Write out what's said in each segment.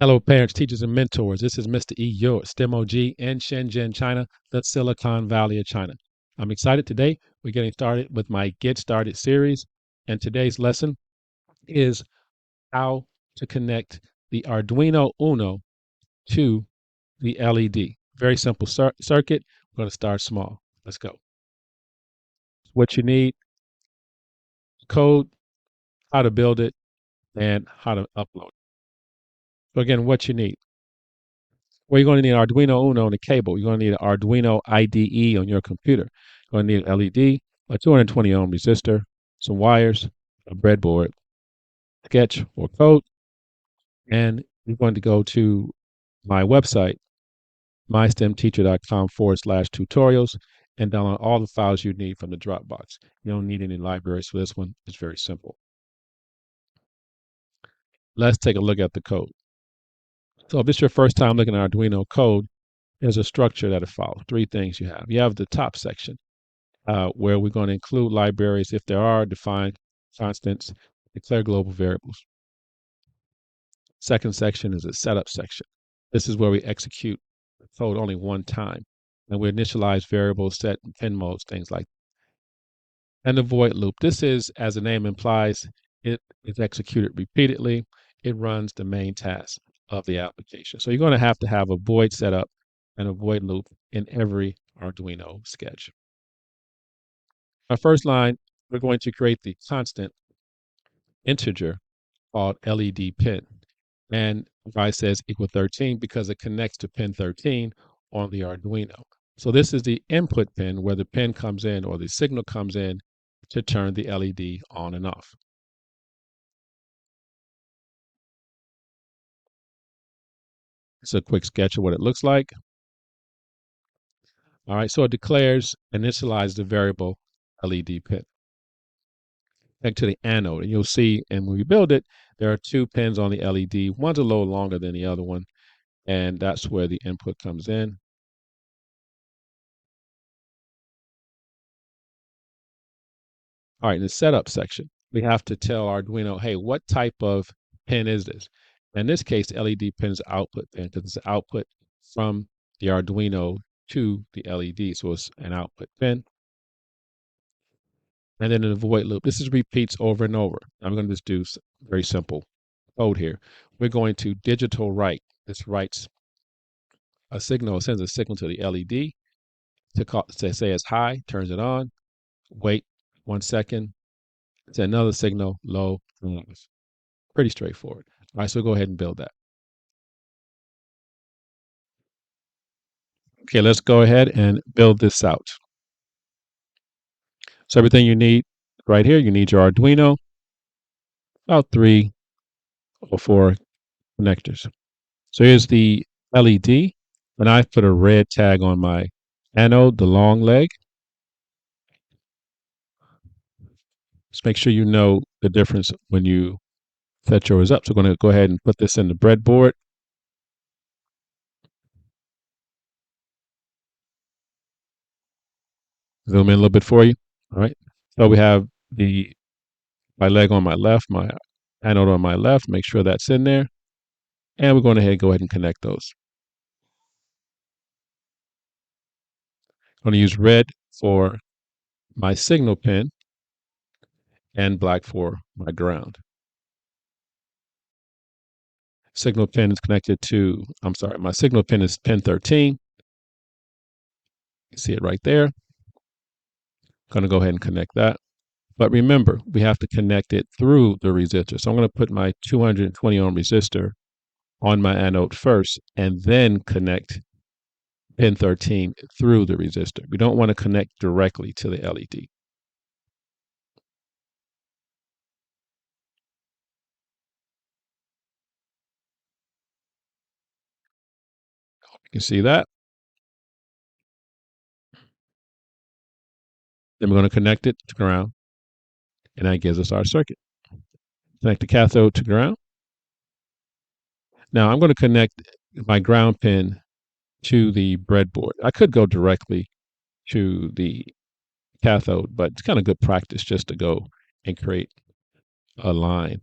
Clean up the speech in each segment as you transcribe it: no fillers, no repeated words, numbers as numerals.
Hello, parents, teachers, and mentors. This is Mr. E. Your STEM OG in Shenzhen, China, the Silicon Valley of China. I'm excited today. We're getting started with my Get Started series. And today's lesson is how to connect the Arduino Uno to the LED. Very simple circuit. We're going to start small. Let's go. What you need, code, how to build it, and how to upload it. So again, what you need. Well, you're going to need an Arduino Uno and a cable. You're going to need an Arduino IDE on your computer. You're going to need an LED, a 220 ohm resistor, some wires, a breadboard, sketch or code, and you're going to go to my website, mystemteacher.com/tutorials, and download all the files you need from the Dropbox. You don't need any libraries for this one. It's very simple. Let's take a look at the code. So if it's your first time looking at Arduino code, there's a structure that it follows. Three things you have. You have the top section, where we're going to include libraries if there are, define constants, declare global variables. Second section is a setup section. This is where we execute the code only one time, and we initialize variables, set pin modes, things like that. And the void loop. This is, as the name implies, it is executed repeatedly. It runs the main task of the application. So you're going to have a void setup and a void loop in every Arduino sketch. Our first line, we're going to create the constant integer called LED pin. And Y says equal 13 because it connects to pin 13 on the Arduino. So this is the input pin where the pin comes in or the signal comes in to turn the LED on and off. It's a quick sketch of what it looks like. All right, so it declares, initialize the variable LED pin. Back to the anode, and you'll see, and when we build it, there are two pins on the LED. One's a little longer than the other one, and that's where the input comes in. All right, in the setup section, we have to tell Arduino, hey, what type of pin is this? In this case, the LED pin is output pin because it's the output from the Arduino to the LED, so it's an output pin. And then in the void loop, this is repeats over and over. I'm going to just do very simple code here. We're going to digital write. This writes a signal, sends a signal to the LED to say it's high, turns it on, wait 1 second, it's another signal, low, off. Pretty straightforward. All right, so go ahead and build that. Okay, let's go ahead and build this out. So everything you need right here, you need your Arduino, about 3 or 4 connectors. So here's the LED, and I put a red tag on my anode, the long leg. Just make sure you know the difference when you set yours up. So we're going to go ahead and put this in the breadboard. Zoom in a little bit for you. All right. So we have my leg on my left, my anode on my left. Make sure that's in there. And we're going to go ahead and connect those. I'm going to use red for my signal pin and black for my ground. Signal pin is connected to, my signal pin is pin 13. You see it right there. Going to go ahead and connect that. But remember, we have to connect it through the resistor. So I'm going to put my 220 ohm resistor on my anode first and then connect pin 13 through the resistor. We don't want to connect directly to the LED. You can see that. Then we're going to connect it to ground, and that gives us our circuit. Connect the cathode to ground. Now I'm going to connect my ground pin to the breadboard. I could go directly to the cathode, but it's kind of good practice just to go and create a line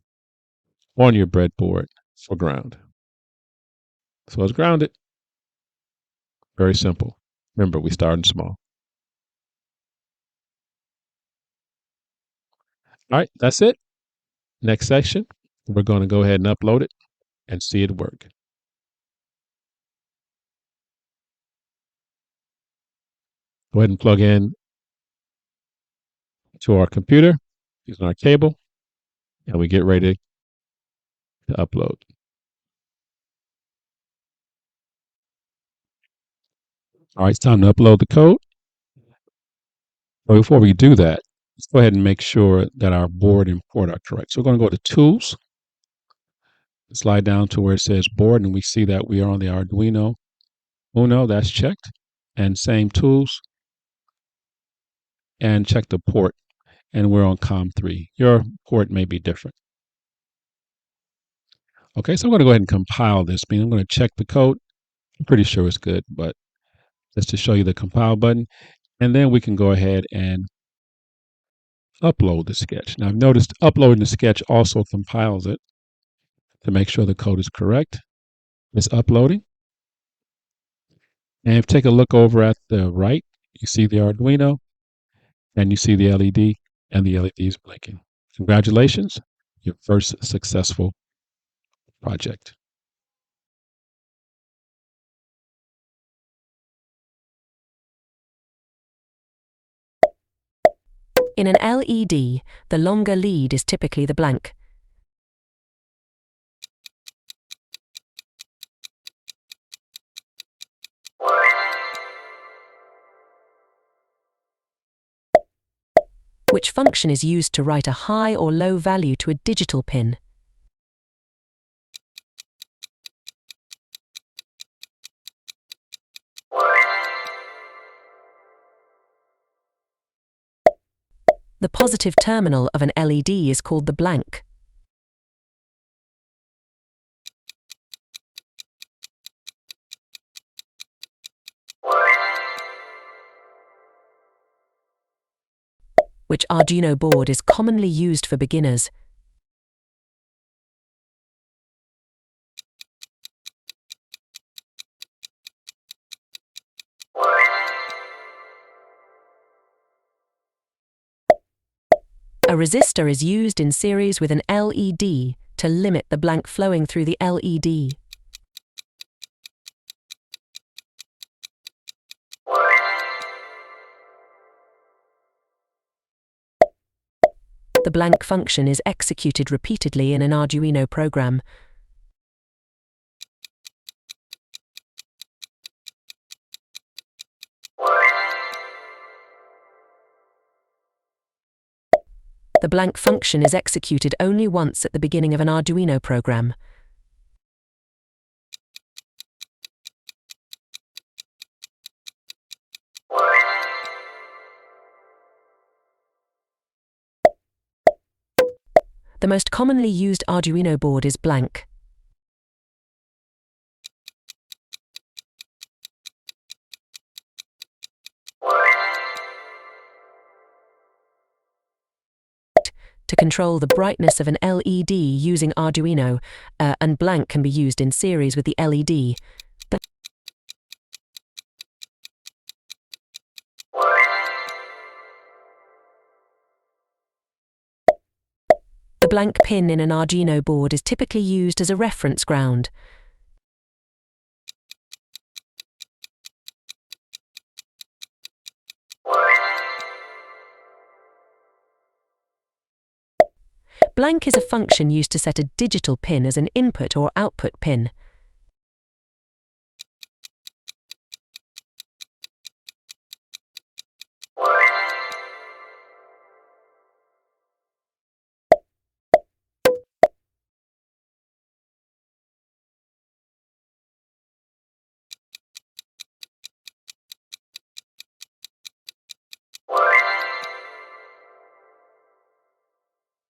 on your breadboard for ground. So it's grounded. Very simple. Remember, we started small. All right, that's it. Next section, we're going to go ahead and upload it and see it work. Go ahead and plug in to our computer using our cable, and we get ready to upload. All right, it's time to upload the code. But before we do that, let's go ahead and make sure that our board and port are correct. So we're going to go to Tools, slide down to where it says Board, and we see that we are on the Arduino Uno. That's checked. And same Tools, and check the port, and we're on COM3. Your port may be different. Okay, so I'm going to go ahead and compile this. I'm going to check the code. I'm pretty sure it's good, but just to show you the compile button, and then we can go ahead and upload the sketch. Now, I've noticed uploading the sketch also compiles it to make sure the code is correct. It's uploading. And if you take a look over at the right, you see the Arduino, and you see the LED, and the LED is blinking. Congratulations, your first successful project. In an LED, the longer lead is typically the blank. Which function is used to write a high or low value to a digital pin? The positive terminal of an LED is called the blank. Which Arduino board is commonly used for beginners? A resistor is used in series with an LED to limit the blank flowing through the LED. The blank function is executed repeatedly in an Arduino program. The blank function is executed only once at the beginning of an Arduino program. The most commonly used Arduino board is blank. To control the brightness of an LED using Arduino, and blank can be used in series with the LED. The blank pin in an Arduino board is typically used as a reference ground. Blank is a function used to set a digital pin as an input or output pin.